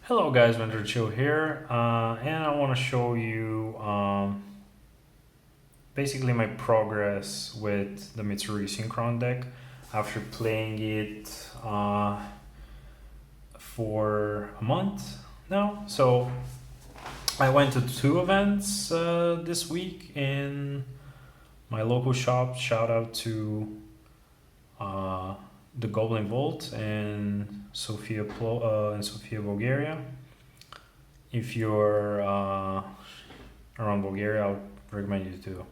Hello guys, Kewl here, and I want to show you basically my progress with the Mitsurugi Synchron deck after playing it for a month now. So I went to two events this week in my local shop. Shout out to uh, the Goblin Vault in Sofia, Bulgaria. If you're around Bulgaria, I would recommend you to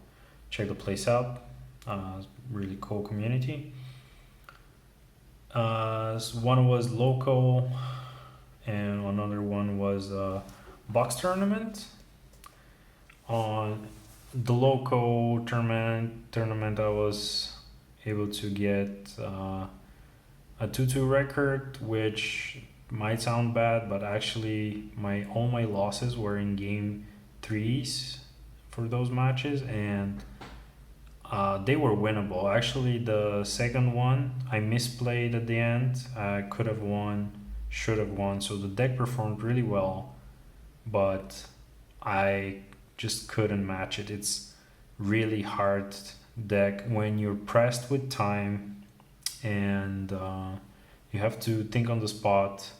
check the place out. Really cool community. So one was local, and another one was a box tournament. On the local tournament, I was able to get a 2-2 record, which might sound bad, but actually all my losses were in game threes for those matches, and they were winnable. Actually, the second one I misplayed at the end. I could have won, should have won. So the deck performed really well, but I just couldn't match it. It's really hard deck when you're pressed with time and you have to think on the spot.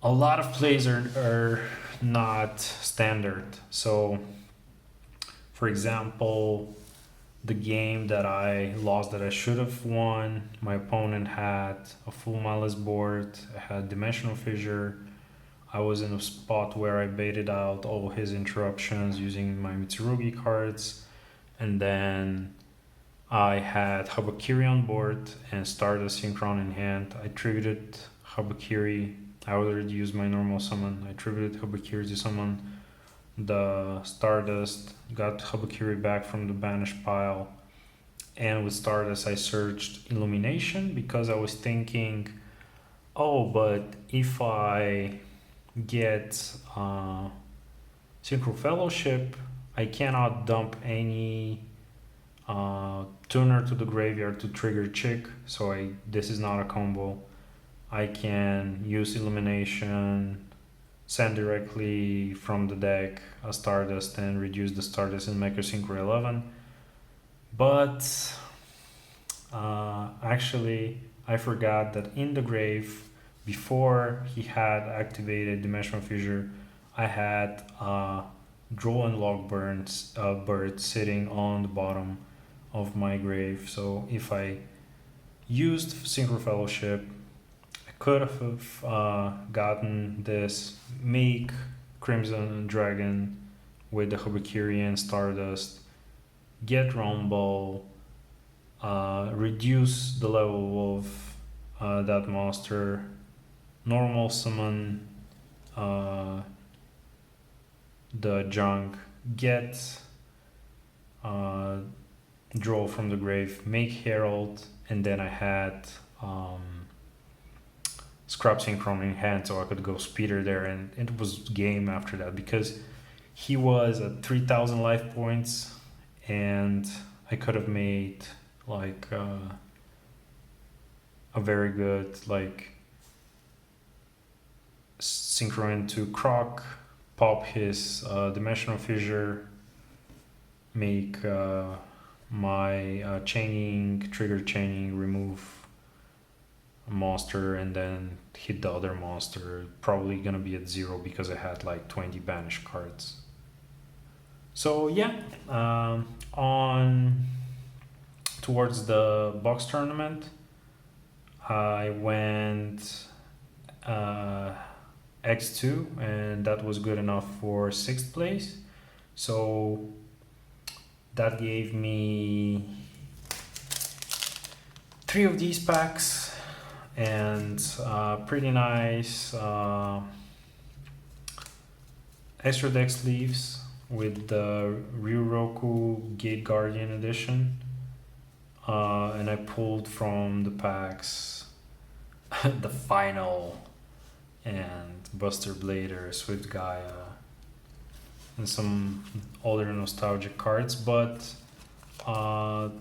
A lot of plays are not standard. So, for example, the game that I lost that I should have won, my opponent had a full malice board, had dimensional fissure. I was in a spot where I baited out all his interruptions using my Mitsurugi cards, and then I had Habakiri on board and started a Synchron in hand. I tributed Habakiri. I already used my normal summon. I tributed Habakiri to summon the Stardust, got Habakiri back from the banished pile, and with Stardust I searched Illumination because I was thinking, oh, but if I get Synchro Fellowship, I cannot dump any tuner to the graveyard to trigger Chick, so this is not a combo. I can use Illumination, send directly from the deck a Stardust and reduce the Stardust in Mecha Synchro 11. But actually, I forgot that in the grave, before he had activated Dimensional Fissure, I had Draw and Log bird sitting on the bottom of my grave. So if I used Synchro Fellowship, I could have gotten this make Crimson Dragon with the Habakiri and Stardust, get Rumble, reduce the level of that monster, normal summon the junk, get draw from the grave, make Herald, and then I had Scrap Synchron in hand, so I could go Speeder there, and it was game after that because he was at 3,000 life points, and I could have made like a very good like Synchro into Croc, pop his Dimensional Fissure, make my trigger chaining, remove a monster, and then hit the other monster. Probably gonna be at 0 because I had like 20 banished cards. So yeah, on towards the box tournament, I went X2, and that was good enough for 6th place. So that gave me 3 of these packs and pretty nice extra deck sleeves with the Ryuroku Gate Guardian edition. And I pulled from the packs the Final and Buster Blader, Swift Gaia, and some other nostalgic cards. But the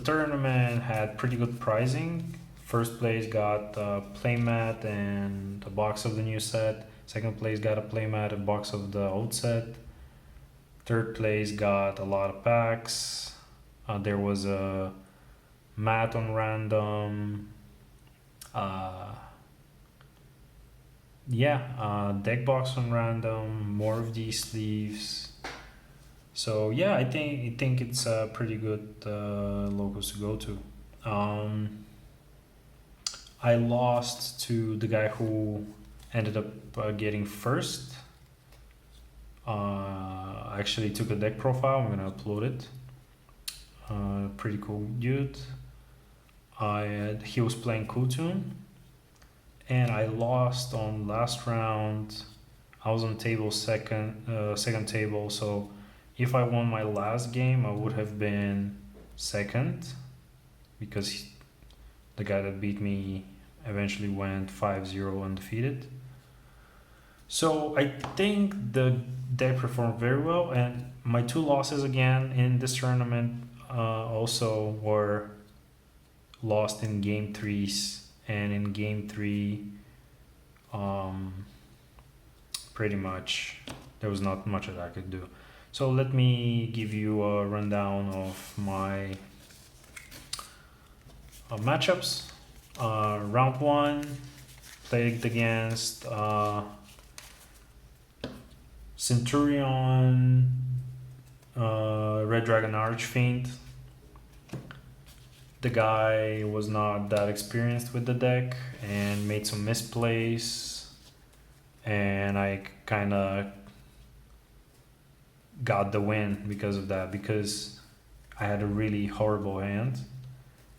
tournament had pretty good pricing. First place got a playmat and a box of the new set. Second place got a playmat, a box of the old set. Third place got a lot of packs. There was a mat on random. Deck box on random. More of these sleeves. So yeah, I think it's a pretty good logos to go to. I lost to the guy who ended up getting first. I actually took a deck profile. I'm gonna upload it. Pretty cool dude. He was playing Kutun, and I lost on last round. I was on table second table. So if I won my last game, I would have been second, because the guy that beat me eventually went 5-0 undefeated. So I think the deck performed very well, and my two losses again in this tournament also were lost in game threes, and in game three, pretty much there was not much that I could do. So let me give you a rundown of my matchups. Round one, played against Centur-Ion, Red Dragon Archfiend. The guy was not that experienced with the deck and made some misplays, and I kind of got the win because of that, because I had a really horrible hand.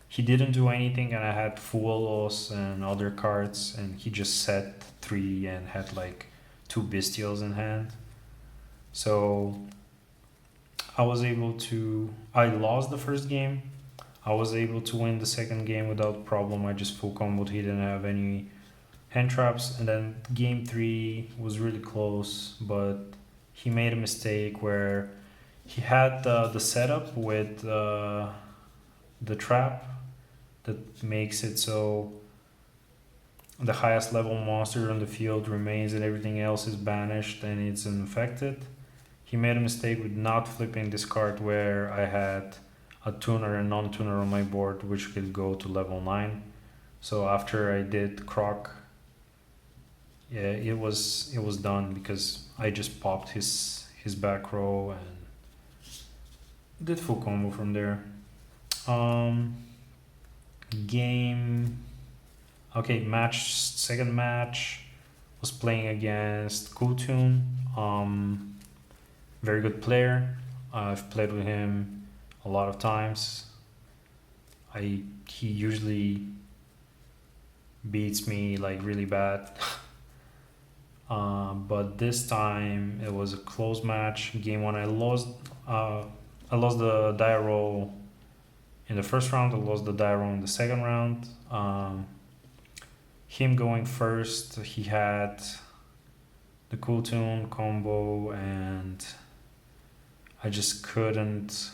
He didn't do anything, and I had Fools and other cards, and he just set 3 and had like 2 bestials in hand. So I lost the first game. I was able to win the second game without problem. I just full comboed. He didn't have any hand traps. And then game 3 was really close, but he made a mistake where he had the setup with the trap that makes it so the highest level monster on the field remains and everything else is banished and it's unaffected. He made a mistake with not flipping this card where I had a tuner and non-tuner on my board, which could go to level 9. So after I did Croc, yeah, it was done, because I just popped his back row and did full combo from there. Second match was playing against Kutun. Very good player. I've played with him a lot of times. He usually beats me like really bad. But this time it was a close match. Game 1 I lost the die roll in the first round. I lost the die roll in the second round. Him going first, he had the Cool Tune combo, and I just couldn't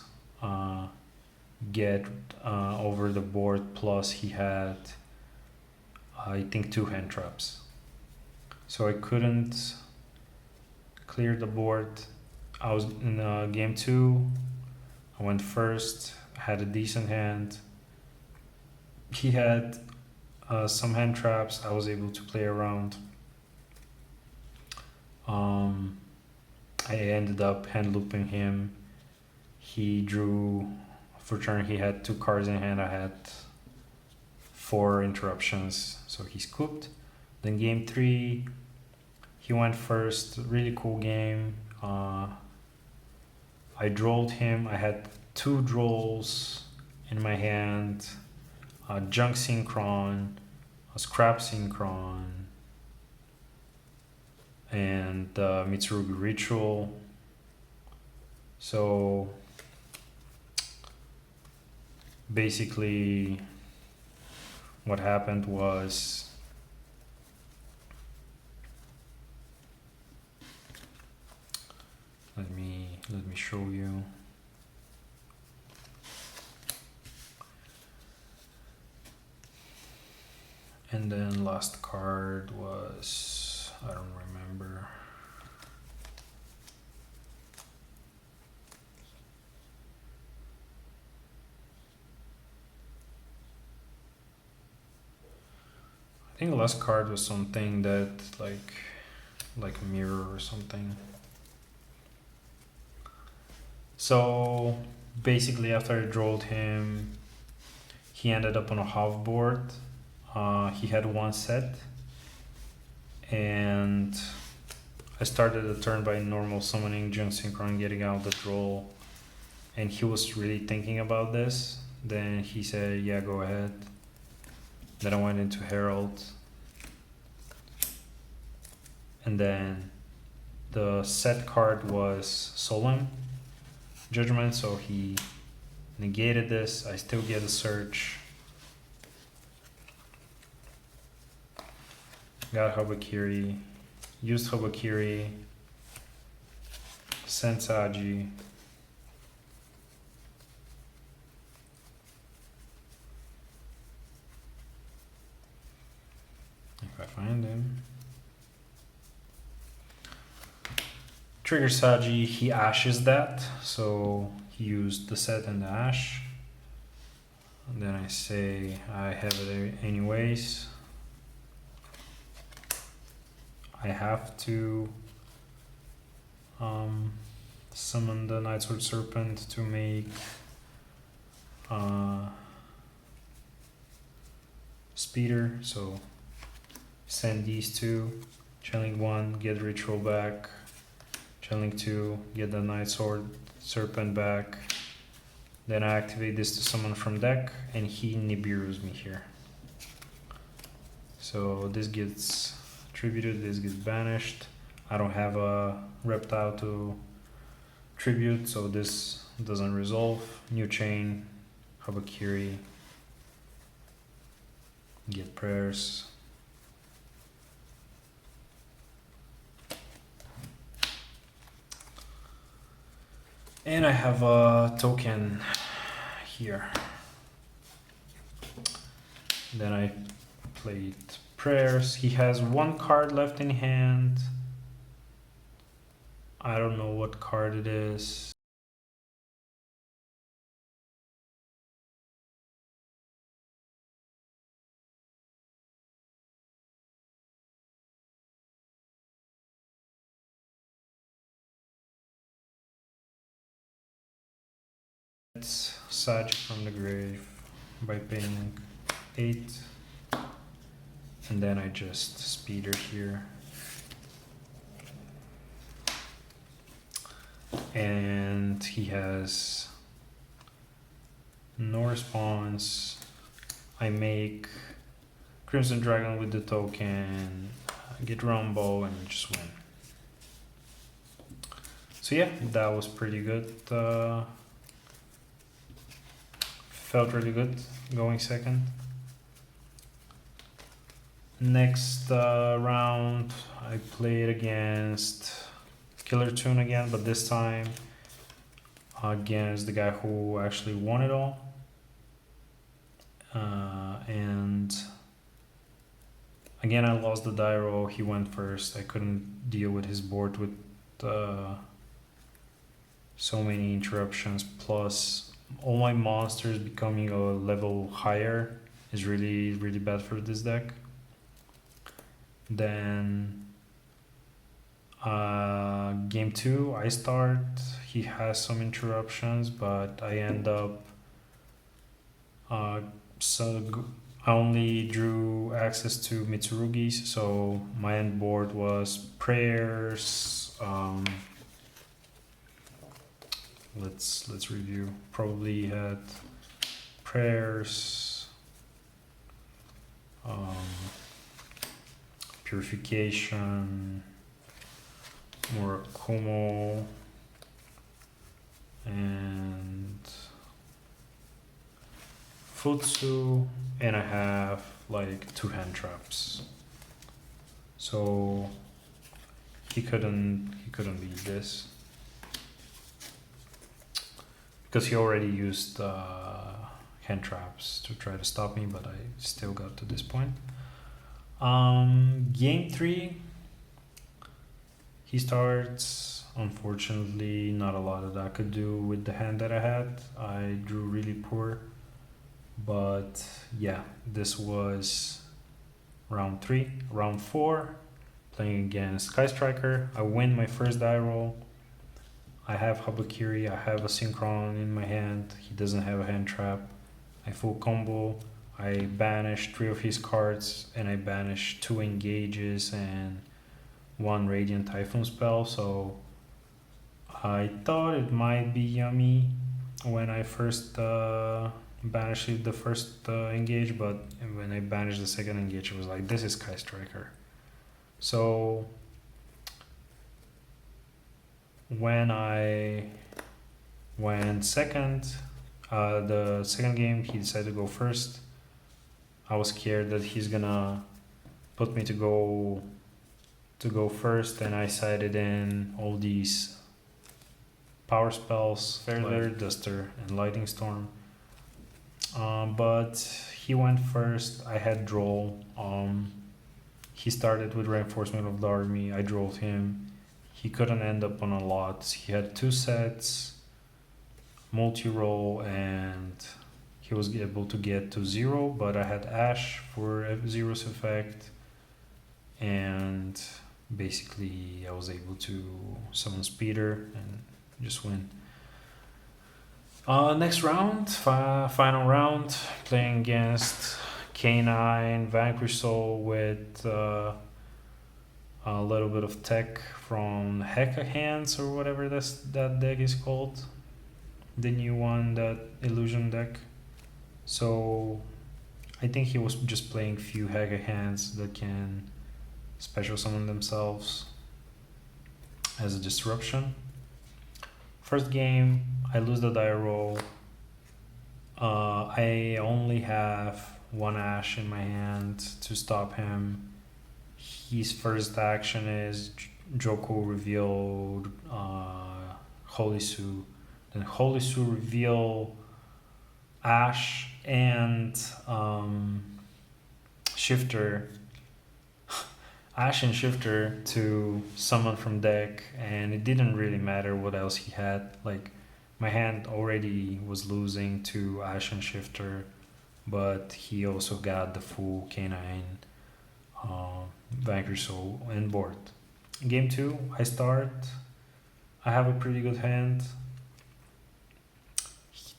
get over the board. Plus he had, I think, 2 hand traps. So I couldn't clear the board. I was in game 2. I went first, had a decent hand. He had some hand traps. I was able to play around. I ended up hand looping him. He drew for turn. He had 2 cards in hand. I had 4 interruptions, so he scooped. Then game 3, he went first. Really cool game. I drawed him. I had 2 draws in my hand. Junk Synchron, a Scrap Synchron, and Mitsurugi Ritual. So basically what happened was, let me show you. And then last card was, I don't remember. I think the last card was something that like a mirror or something. So basically after I drawed him, he ended up on a half board. He had one set, and I started the turn by normal summoning Jung Synchron, getting out the draw, and he was really thinking about this. Then he said, yeah, go ahead. Then I went into Herald, and then the set card was Solemn Judgment, so he negated this. I still get a search. Got Habakiri, used Habakiri, sent Saji. If I find him. Trigger Saji, he ashes that, so he used the set and the ash. And then I say I have it anyways. I have to summon the Nightsword Serpent to make Speeder, so send these two, channeling 1, get the ritual back, channeling 2, get the Nightsword Serpent back, then I activate this to summon from deck, and he Nibiru's me here. So this gets tributed, this gets banished. I don't have a reptile to tribute, so this doesn't resolve. New chain, Habakiri, get prayers. And I have a token here. Then I played prayers. He has one card left in hand. I don't know what card it is. It's Saj from the grave by paying 8. And then I just speeder here. And he has no response. I make Crimson Dragon with the token, get Rumble, and just win. So yeah, that was pretty good. Felt really good going second. Next round, I played against Killer Tune again, but this time against the guy who actually won it all. And again, I lost the die roll. He went first. I couldn't deal with his board with so many interruptions, plus all my monsters becoming a level higher is really, really bad for this deck. Then game 2, I start. He has some interruptions, but I end up so I only drew access to Mitsurugi's, so my end board was prayers. Let's review. Probably had prayers, purification, Murakumo, and Futsu, and I have like 2 hand traps. So he couldn't beat this because he already used hand traps to try to stop me, but I still got to this point. Game 3, he starts. Unfortunately, not a lot that I could do with the hand that I had. I drew really poor. But yeah, this was round 3. Round 4, playing against Sky Striker. I win my first die roll. I have Habakiri, I have a Synchron in my hand. He doesn't have a hand trap. I full combo. I banish 3 of his cards and I banish 2 engages and 1 Radiant Typhoon spell. So I thought it might be yummy when I first banished the first engage, but when I banished the second engage, it was like, this is Sky Striker. So when I went second, the second game, he decided to go first. I was scared that he's gonna put me to go first, and I sided in all these power spells, Fairletter, Duster, and Lightning Storm. But he went first. I had draw. He started with Reinforcement of the Army. I drove him. He couldn't end up on a lot. He had 2 sets, multi-roll, and he was able to get to 0, but I had Ash for Zero's effect, and basically I was able to summon Speeder and just win. Next round, final round, playing against K9 Vanquish Soul with a little bit of tech from Hecahands or whatever that deck is called. The new one, that illusion deck. So I think he was just playing few Hecahands that can special summon themselves as a disruption. First game, I lose the die roll. I only have 1 Ash in my hand to stop him. His first action is Joko revealed Holy Sue. Then Holy Sue reveal Ash and Shifter. Ash and Shifter to summon from deck, and it didn't really matter what else he had. Like, my hand already was losing to Ash and Shifter, but he also got the full K9 Vanquish Soul and board. Game 2, I start. I have a pretty good hand.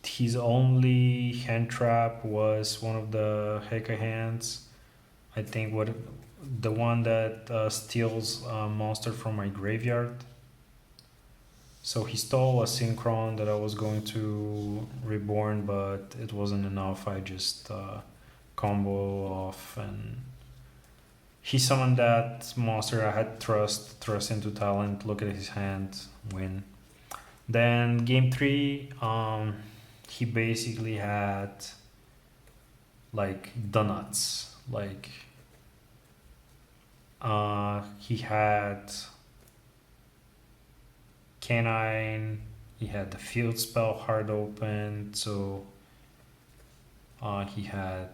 His only hand trap was one of the Hecahands. I think the one that steals a monster from my graveyard. So he stole a Synchron that I was going to reborn, but it wasn't enough. I just combo off, and he summoned that monster. I had thrust into talent, look at his hand, win. Then game 3, he basically had like donuts. Like he had K9, he had the field spell hard open, so he had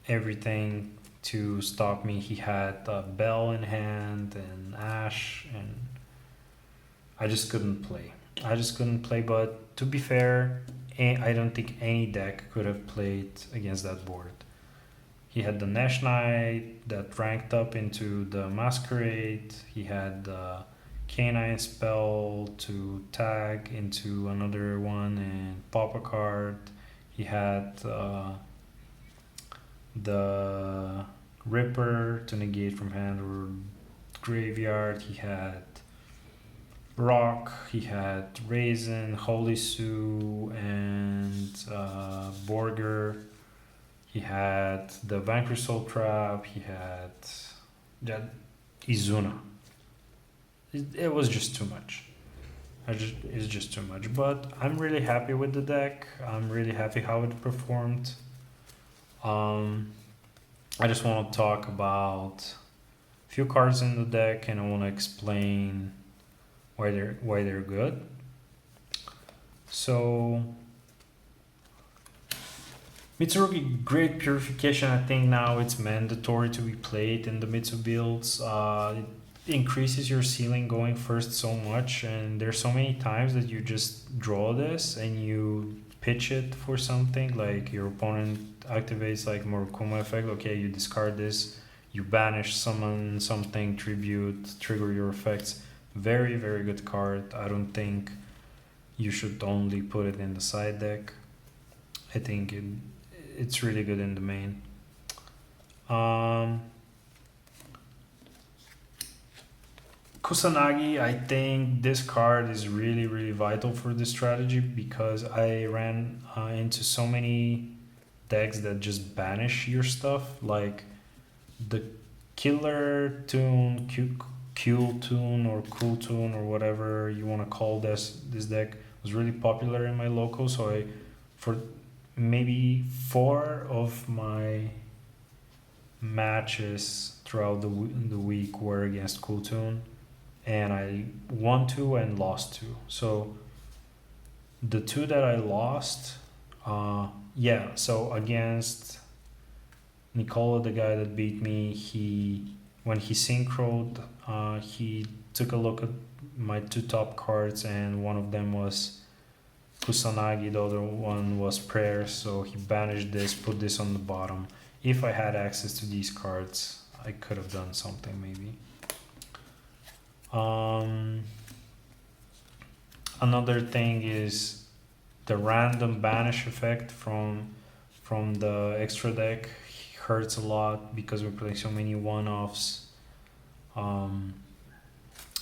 everything to stop me. He had Bell in hand and Ash, and I just couldn't play. But to be fair, I don't think any deck could have played against that board. He had the Nash Knight that ranked up into the Masquerade. He had the K9 spell to tag into another one and pop a card. He had the Ripper to negate from hand or graveyard. He had Rock, he had Raisin, Holy Sue, and Borger. He had the Vanquish Soul Trap. He had Izuna. It was just too much. It's just too much. But I'm really happy with the deck. I'm really happy how it performed. I just want to talk about a few cards in the deck, and I want to explain why they're good. So Mitsurugi, great purification. I think now it's mandatory to be played in the Mitsu builds. It increases your ceiling going first so much, and there's so many times that you just draw this and you pitch it for something, like your opponent activates like Morikuma effect. Okay, you discard this, you banish, summon something, tribute, trigger your effects. Very, very good card. I don't think you should only put it in the side deck. I think it's really good in the main. Kusanagi, I think this card is really, really vital for this strategy because I ran into so many decks that just banish your stuff, like the Killer Tune, Kewl Tune, or Cool Tune, or whatever you want to call this deck was really popular in my local. So for maybe 4 of my matches throughout the week were against Cool Tune, and I won 2 and lost 2. So the 2 that I lost, so against Nicola, the guy that beat me, when he synchroned, he took a look at my 2 top cards, and one of them was Kusanagi, the other one was Prayer, so he banished this, put this on the bottom. If I had access to these cards, I could have done something maybe. Another thing is the random banish effect from the extra deck hurts a lot because we're playing so many one-offs.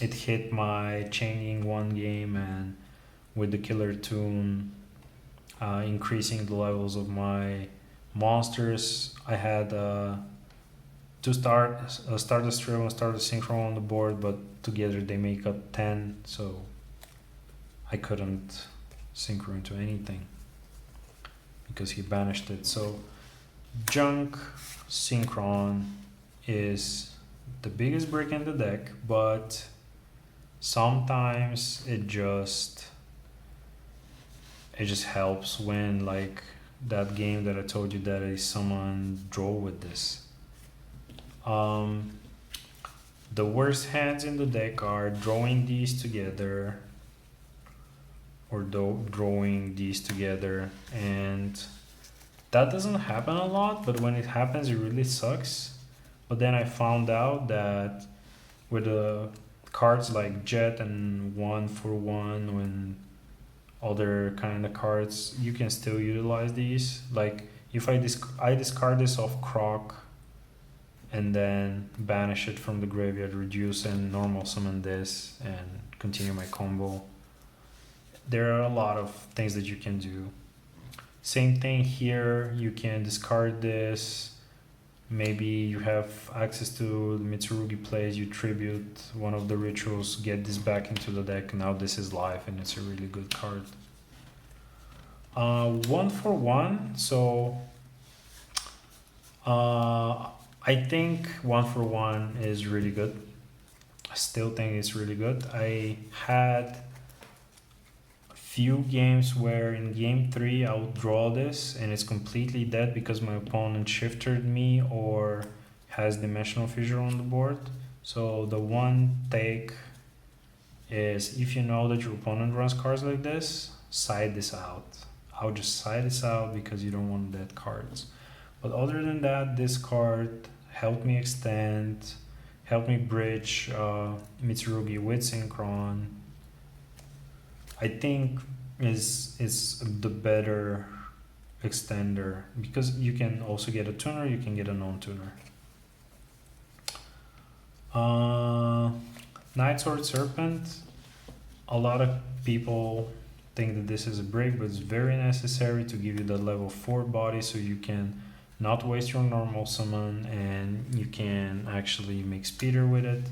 It hit my chaining one game, and with the Killer Tune increasing the levels of my monsters, I had to start a Stardust Trail and Stardust Synchron on the board, but together they make up 10, so I couldn't synchro into anything because he banished it. So Junk Synchron is the biggest brick in the deck, but sometimes it just helps when, like that game that I told you that I someone draw with this. The worst hands in the deck are drawing these together or drawing these together, and that doesn't happen a lot, but when it happens it really sucks. But then I found out that with the cards like Jet and 1-for-1 when other kind of cards, you can still utilize these. Like if I discard this off Croc and then banish it from the graveyard, reduce and normal summon this and continue my combo. There are a lot of things that you can do. Same thing here, you can discard this. Maybe you have access to the Mitsurugi plays, you tribute one of the rituals, get this back into the deck. Now this is live and it's a really good card. 1-for-1, so I think 1-for-1 is really good. I still think it's really good. I had few games where in game 3 I would draw this and it's completely dead because my opponent shifted me or has Dimensional Fissure on the board. So the one take is, if you know that your opponent runs cards like this, side this out. I'll just side this out because you don't want dead cards. But other than that, this card helped me extend, helped me bridge Mitsurugi with Synchron. I think is the better extender because you can also get a tuner, you can get a non-tuner. Night Sword Serpent, a lot of people think that this is a break, but it's very necessary to give you the level 4 body so you can not waste your normal summon and you can actually make speeder with it.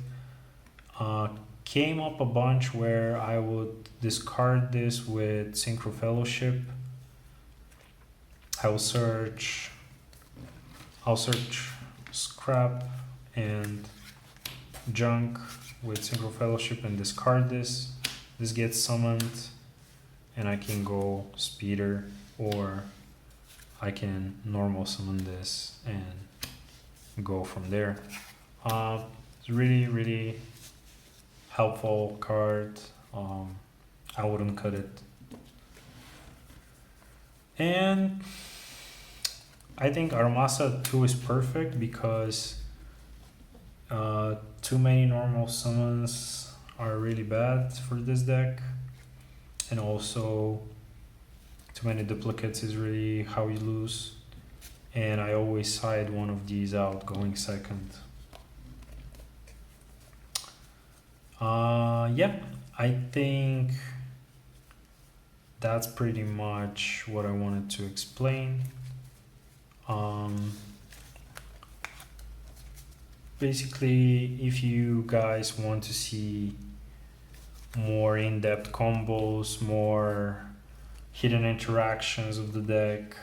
Came up a bunch where I would discard this with Synchro Fellowship. I'll search Scrap and Junk with Synchro Fellowship and discard this. This gets summoned and I can go Speeder or I can normal summon this and go from there. It's really helpful card. I wouldn't cut it. And I think Armasa 2 is perfect because too many normal summons are really bad for this deck, and also too many duplicates is really how you lose, and I always side one of these out going second. Yeah, I think that's pretty much what I wanted to explain. Basically, if you guys want to see more in-depth combos, more hidden interactions of the deck,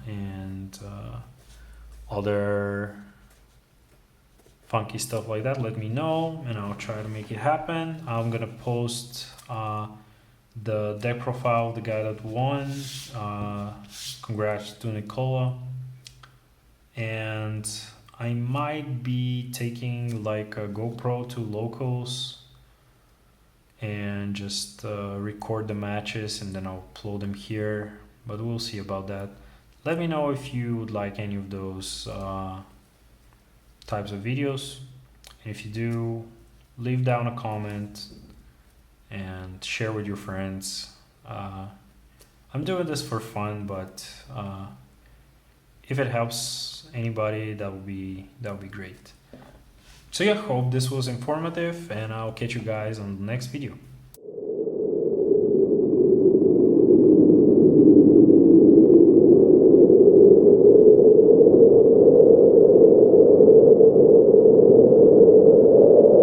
and other funky stuff like that, let me know and I'll try to make it happen. I'm gonna post the deck profile of the guy that won. Congrats to Nicola. And I might be taking like a GoPro to locals and just record the matches, and then I'll upload them here, but we'll see about that. Let me know if you would like any of those types of videos, and if you do, leave down a comment and share with your friends. I'm doing this for fun, but if it helps anybody, that would be great. So yeah, hope this was informative, and I'll catch you guys on the next video.